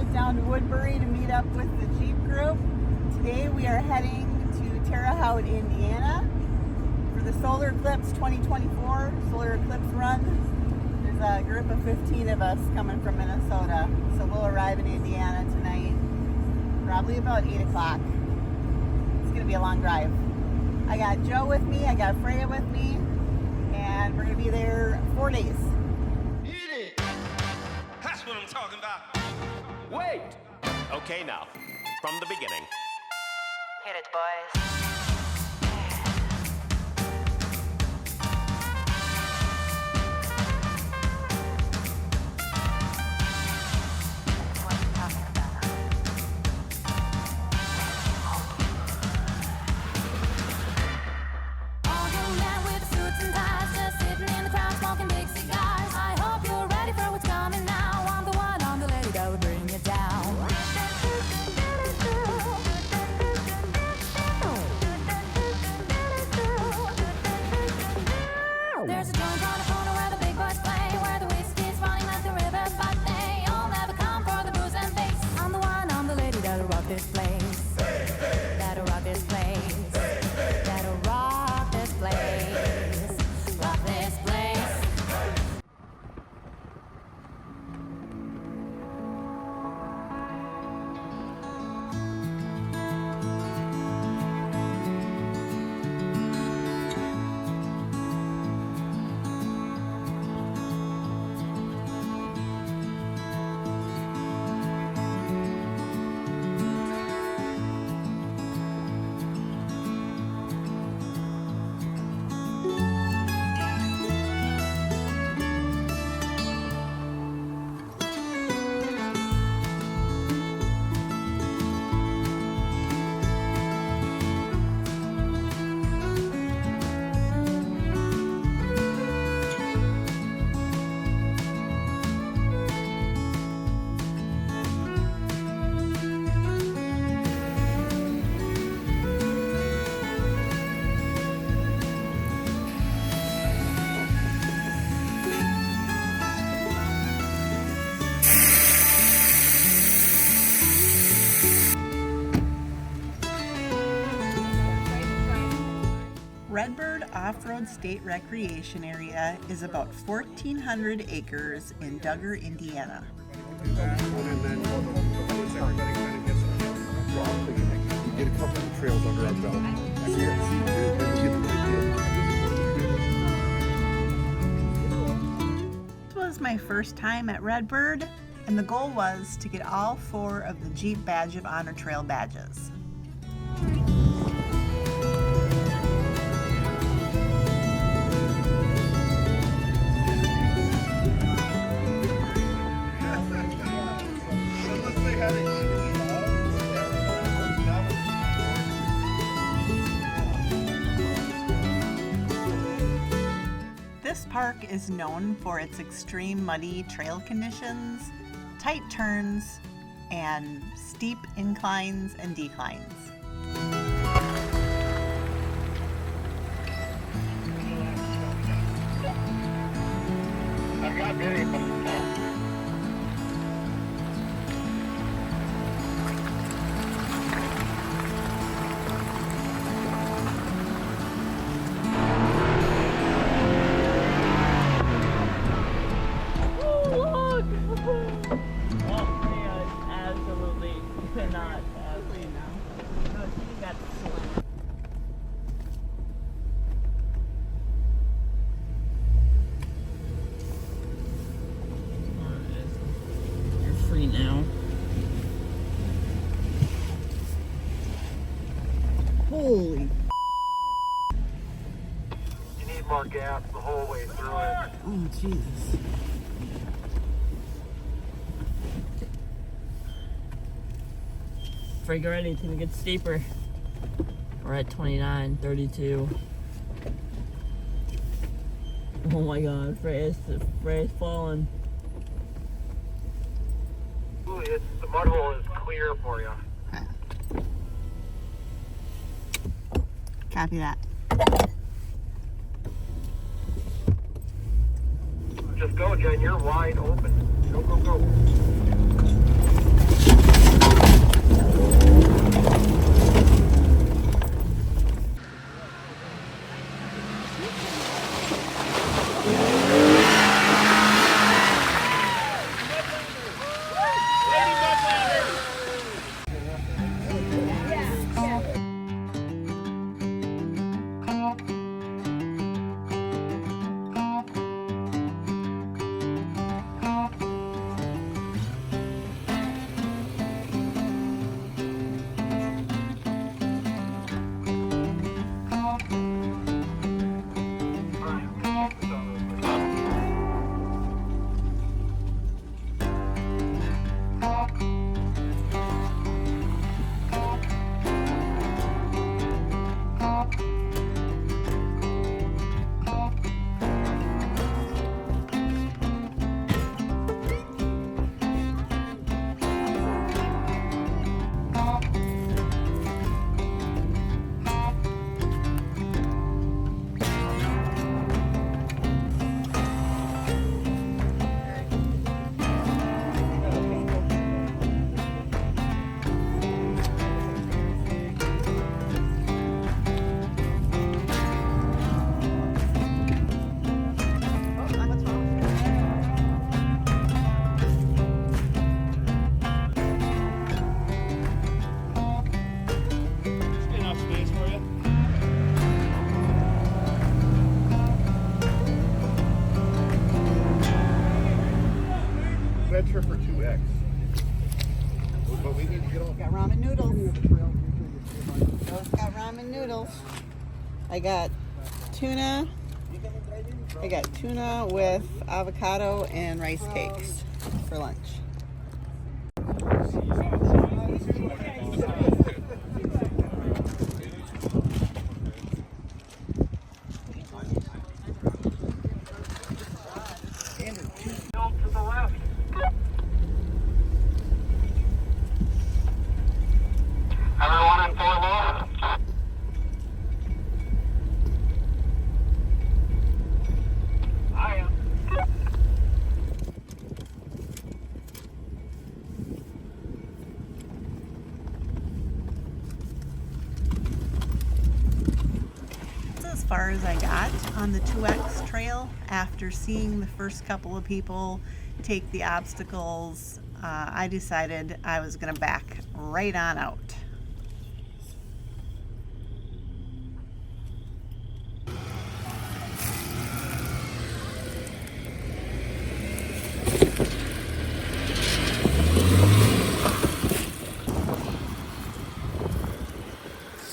went down to Woodbury to meet up with the Jeep group. Today we are heading to Terre Haute, Indiana for the Solar Eclipse 2024 Solar Eclipse Run. There's a group of 15 of us coming from Minnesota, so we'll arrive in Indiana tonight, probably about 8 o'clock. It's going to be a long drive. I got Joe with me, I got Freya with me, and we're going to be there 4 days. Hit it! That's what I'm talking about. Wait! Okay, now, from the beginning. Hit it, boys. What are you talking about? All grown men with suits and ties, just sitting in the crowd smoking big cigars. I hope you're ready for what's coming now. I'm the one, I'm the lady that will bring it down. There's a joint on the corner where the big boys play, where the whiskey's running like the rivers, but they all never come for the booze and bass. I'm the one, I'm the lady that'll rock this place. That'll rock this place. That'll rock this place. Rock this place. Redbird Off-Road State Recreation Area is about 1,400 acres in Duggar, Indiana. Get a couple of trails under our belt. This was my first time at Redbird, and the goal was to get all 4 of the Jeep Badge of Honor Trail badges. This park is known for its extreme muddy trail conditions, tight turns, and steep inclines and declines. I've got video. Now. Holy. You need more gas the whole way through it. Oh, Jesus. Freak already, it's gonna get steeper. We're at 29, 32. Oh my god, Freya's falling. Ooh, the mud hole is clear for you. Copy that. Just go, Jen. You're wide open. Go, go, go. adventure for 2X. But we need to get off. Got ramen noodles. Those got ramen noodles. I got tuna. I got tuna with avocado and rice cakes for lunch. To the left. Everyone in 4 more. I am. That's as far as I got on the 2X trail after seeing the first couple of people take the obstacles. I decided I was going to back right on out.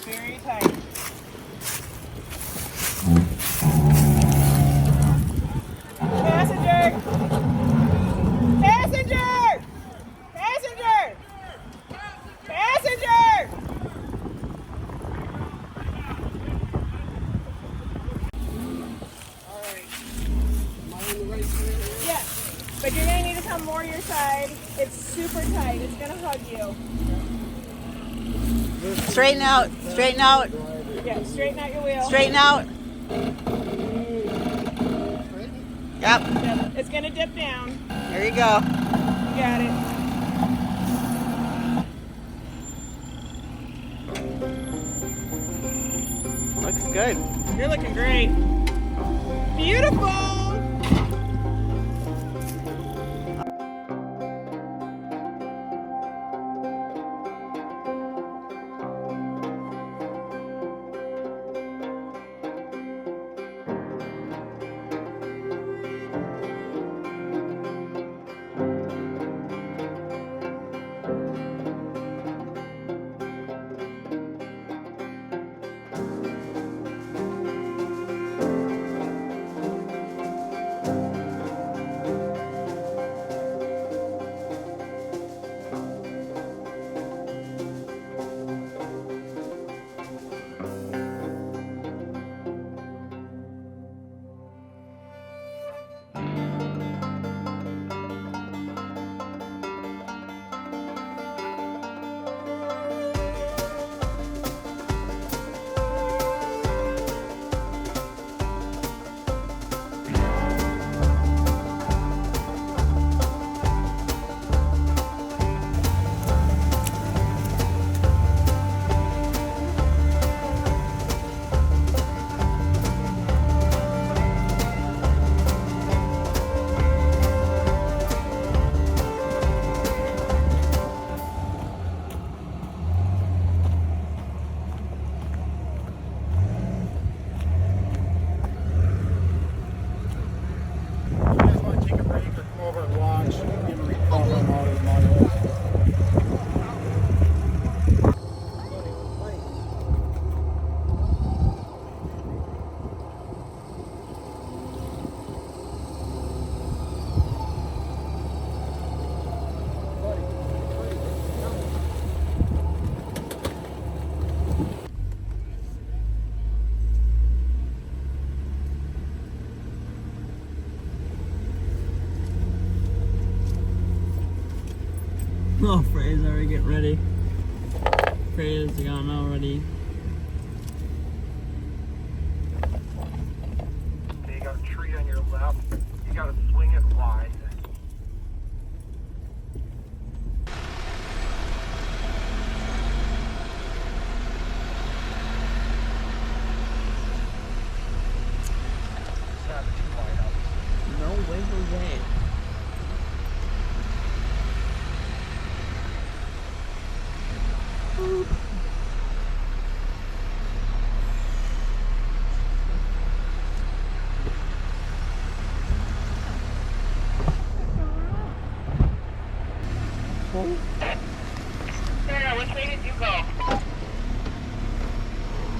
Very tight. Passenger! Passenger! Passenger! Passenger! Yeah, but you're gonna need to come more to your side. It's super tight. It's gonna hug you. Straighten out. Straighten out. Yeah, straighten out your wheel. Straighten out. Yep. Yep. It's gonna dip down. There you go. You got it. Looks good. You're looking great. Beautiful. Oh, Frey's already getting ready. Frey's gone already. Okay, you got a tree on your left. You got to swing it wide. Just have it too wide out. No way, Jose. Sarah, which way did you go?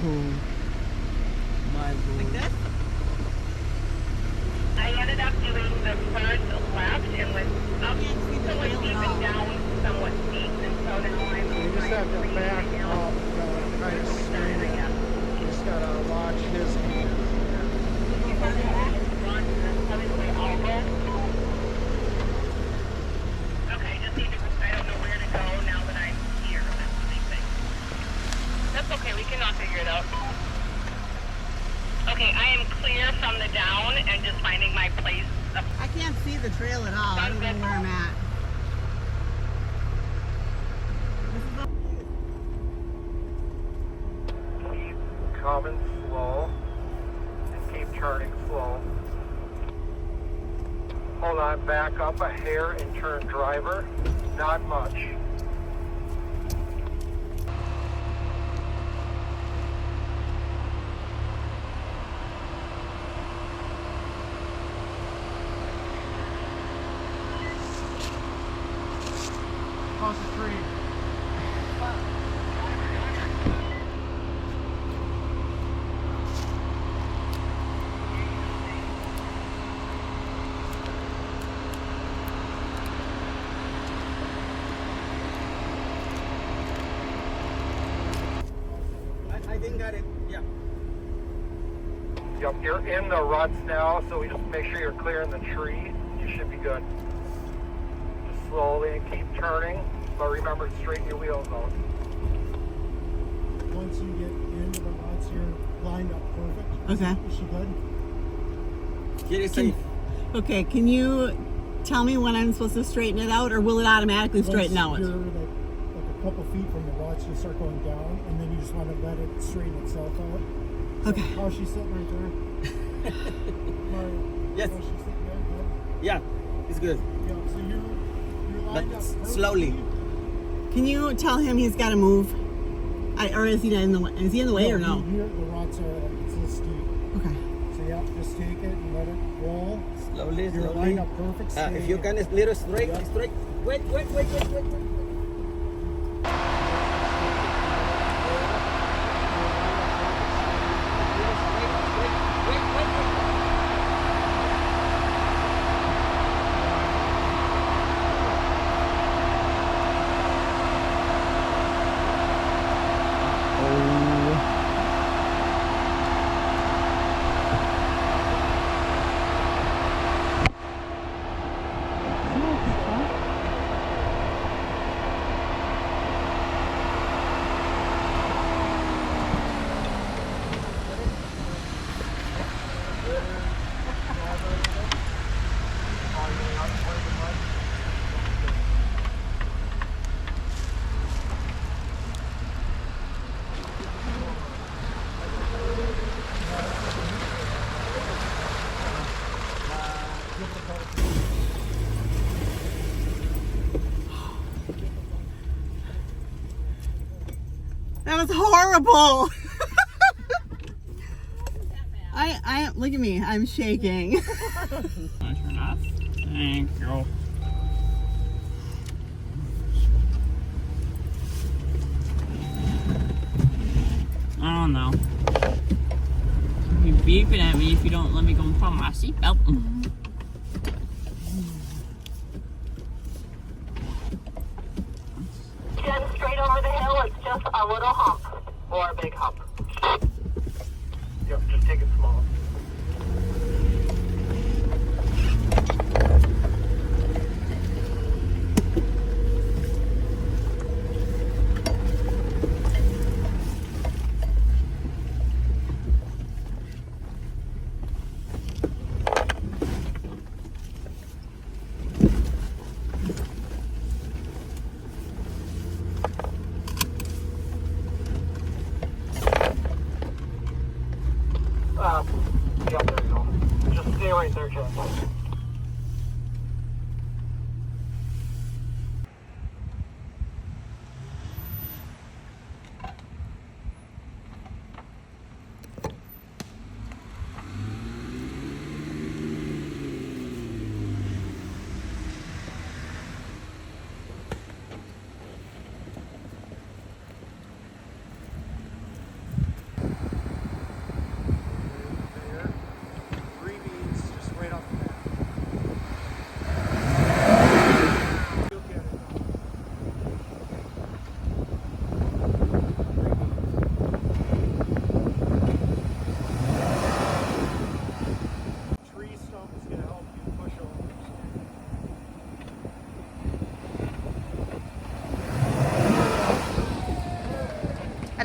Oh, my Like lord. this? I ended up doing the first left and was up Can't see the somewhat trail steep at all. and down somewhat steep, and so now I'm You just have to back up, kind of straight in. You just gotta watch his hands. Okay, just need to, I don't know where to go now that I'm here. That's the big thing. That's okay, we cannot figure it out. Okay, I am clear from the down and just finding my place. I can't see the trail at all. I don't know where I'm at. Keep coming slow and keep turning slow. Hold on, back up a hair and turn driver. Not much. Across the tree. I didn't got it. Yeah. Yep, you're in the ruts now, so we just make sure you're clearing the tree. You should be good. Just slowly and keep turning, but remember to straighten your wheels out. Once you get into the ruts, you're lined up perfect. Okay. Is she good? Get it safe. Okay, can you tell me when I'm supposed to straighten it out, or will it automatically straighten out? Once you're like a couple feet from the ruts, you start going down, and then you just want to let it straighten itself out. So Okay. how's she sitting right there? Mario, Yes. how's she sitting there? Good? Yeah, it's good. Yeah, so you're lined But up perfectly. slowly. Can you tell him he's got to move? Or is he in the way? Is he in the way or no? The ruts are like, it's a steep. Okay. So yeah, just take it and let it roll. Slowly, You're slowly. lined up perfect. If stay- you can little straight, Yeah. straight. Wait. That was horrible. I look at me. I'm shaking. Turn off. Thank you. I don't know. You're beeping at me if you don't let me go and put my seatbelt. Jen, straight over the hill, it's just a little hump or a big hump. Yep, just take it small.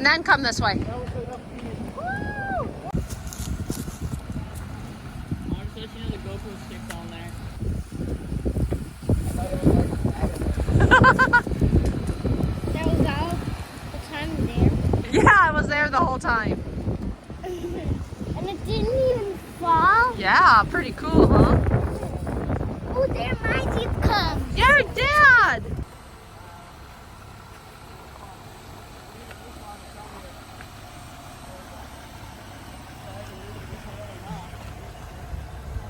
and then come this way. That was all the time there. Yeah, I was there the whole time. And it didn't even fall. Yeah, pretty cool, huh? Oh, there my Jeep comes. Your dad!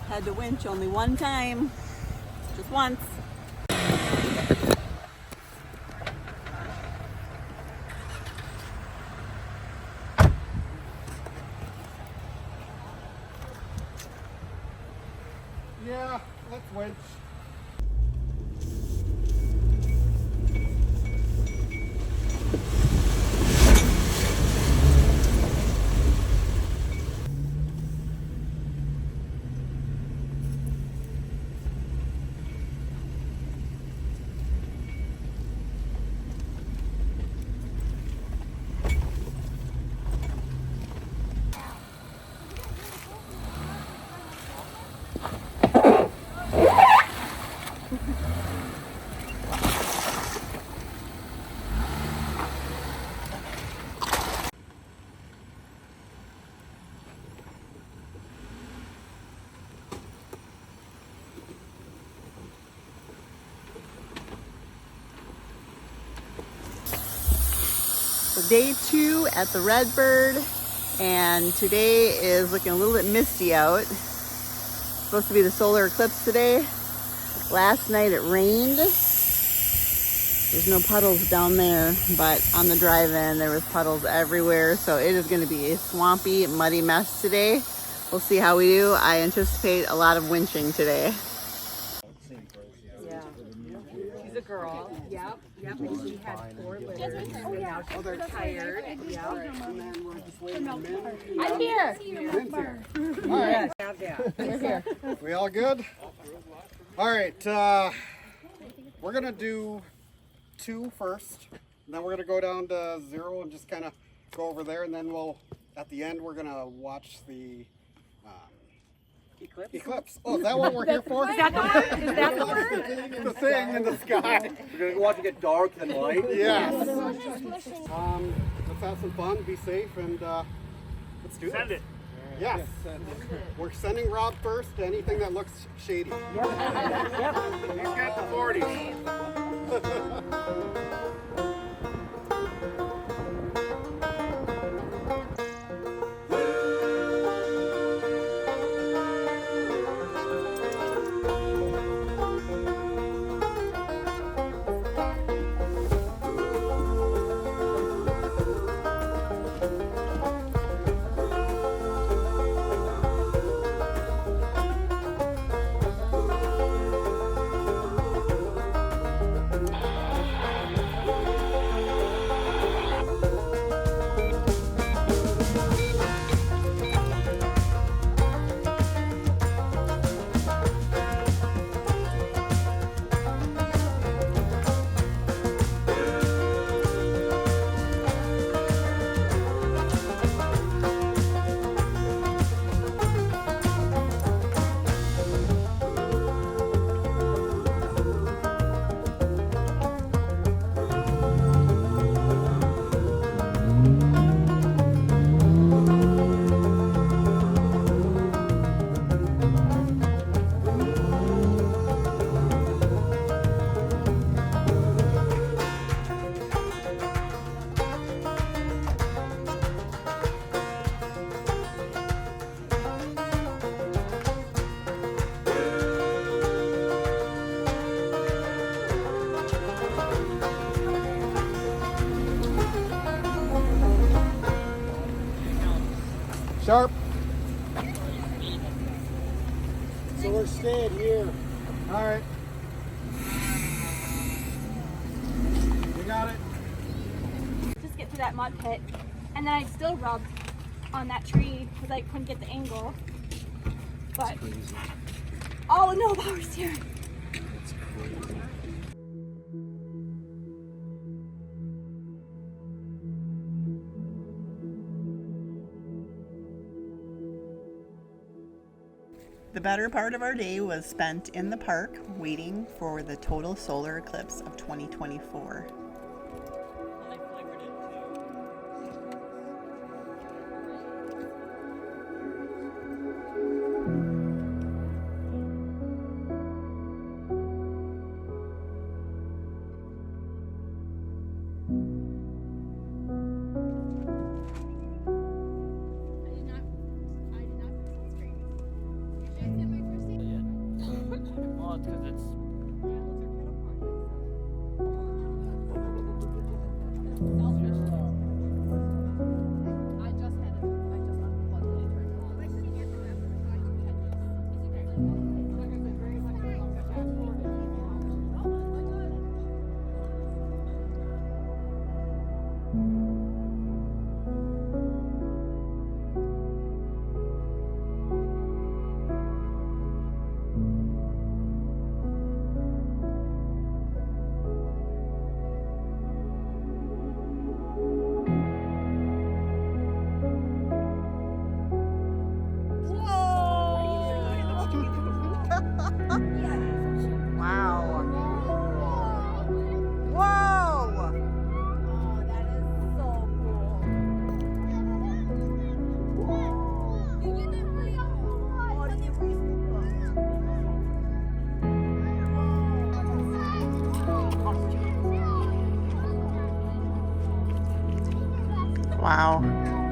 Had to winch only one time. Just once. Yeah, let's winch. So day 2 at the Redbird, and today is looking a little bit misty out. It's supposed to be the solar eclipse today. Last night it rained. There's no puddles down there, but on the drive-in there was puddles everywhere, so it is going to be a swampy, muddy mess today. We'll see how we do. I anticipate a lot of winching today. Yeah. She's a girl. Yep. Yep. And she had 4 litters. Oh, they're tired. Yep. And then we're just waiting for men. I'm here. All right. We're here. We all good? All right. We're going to do 2 first. And then we're going to go down to 0 and just kind of go over there. And then we'll, at the end, we're going to watch the Eclipse. Oh, is that what we're here for? Is that the word? Is that the word? The thing in the sky. We're going to watch it get dark and light. Yes. Let's have some fun, be safe, and let's do it. Send it. Yes. We're sending Rob first to anything that looks shady. He's got the 40s. Sharp. So we're staying here. All right. You got it. Just get to that mud pit, and then I still rubbed on that tree because I couldn't get the angle. But oh no, power steering. The better part of our day was spent in the park waiting for the total solar eclipse of 2024. Well, it's because it's. Wow. Whoa! Oh, that is so cool. Wow.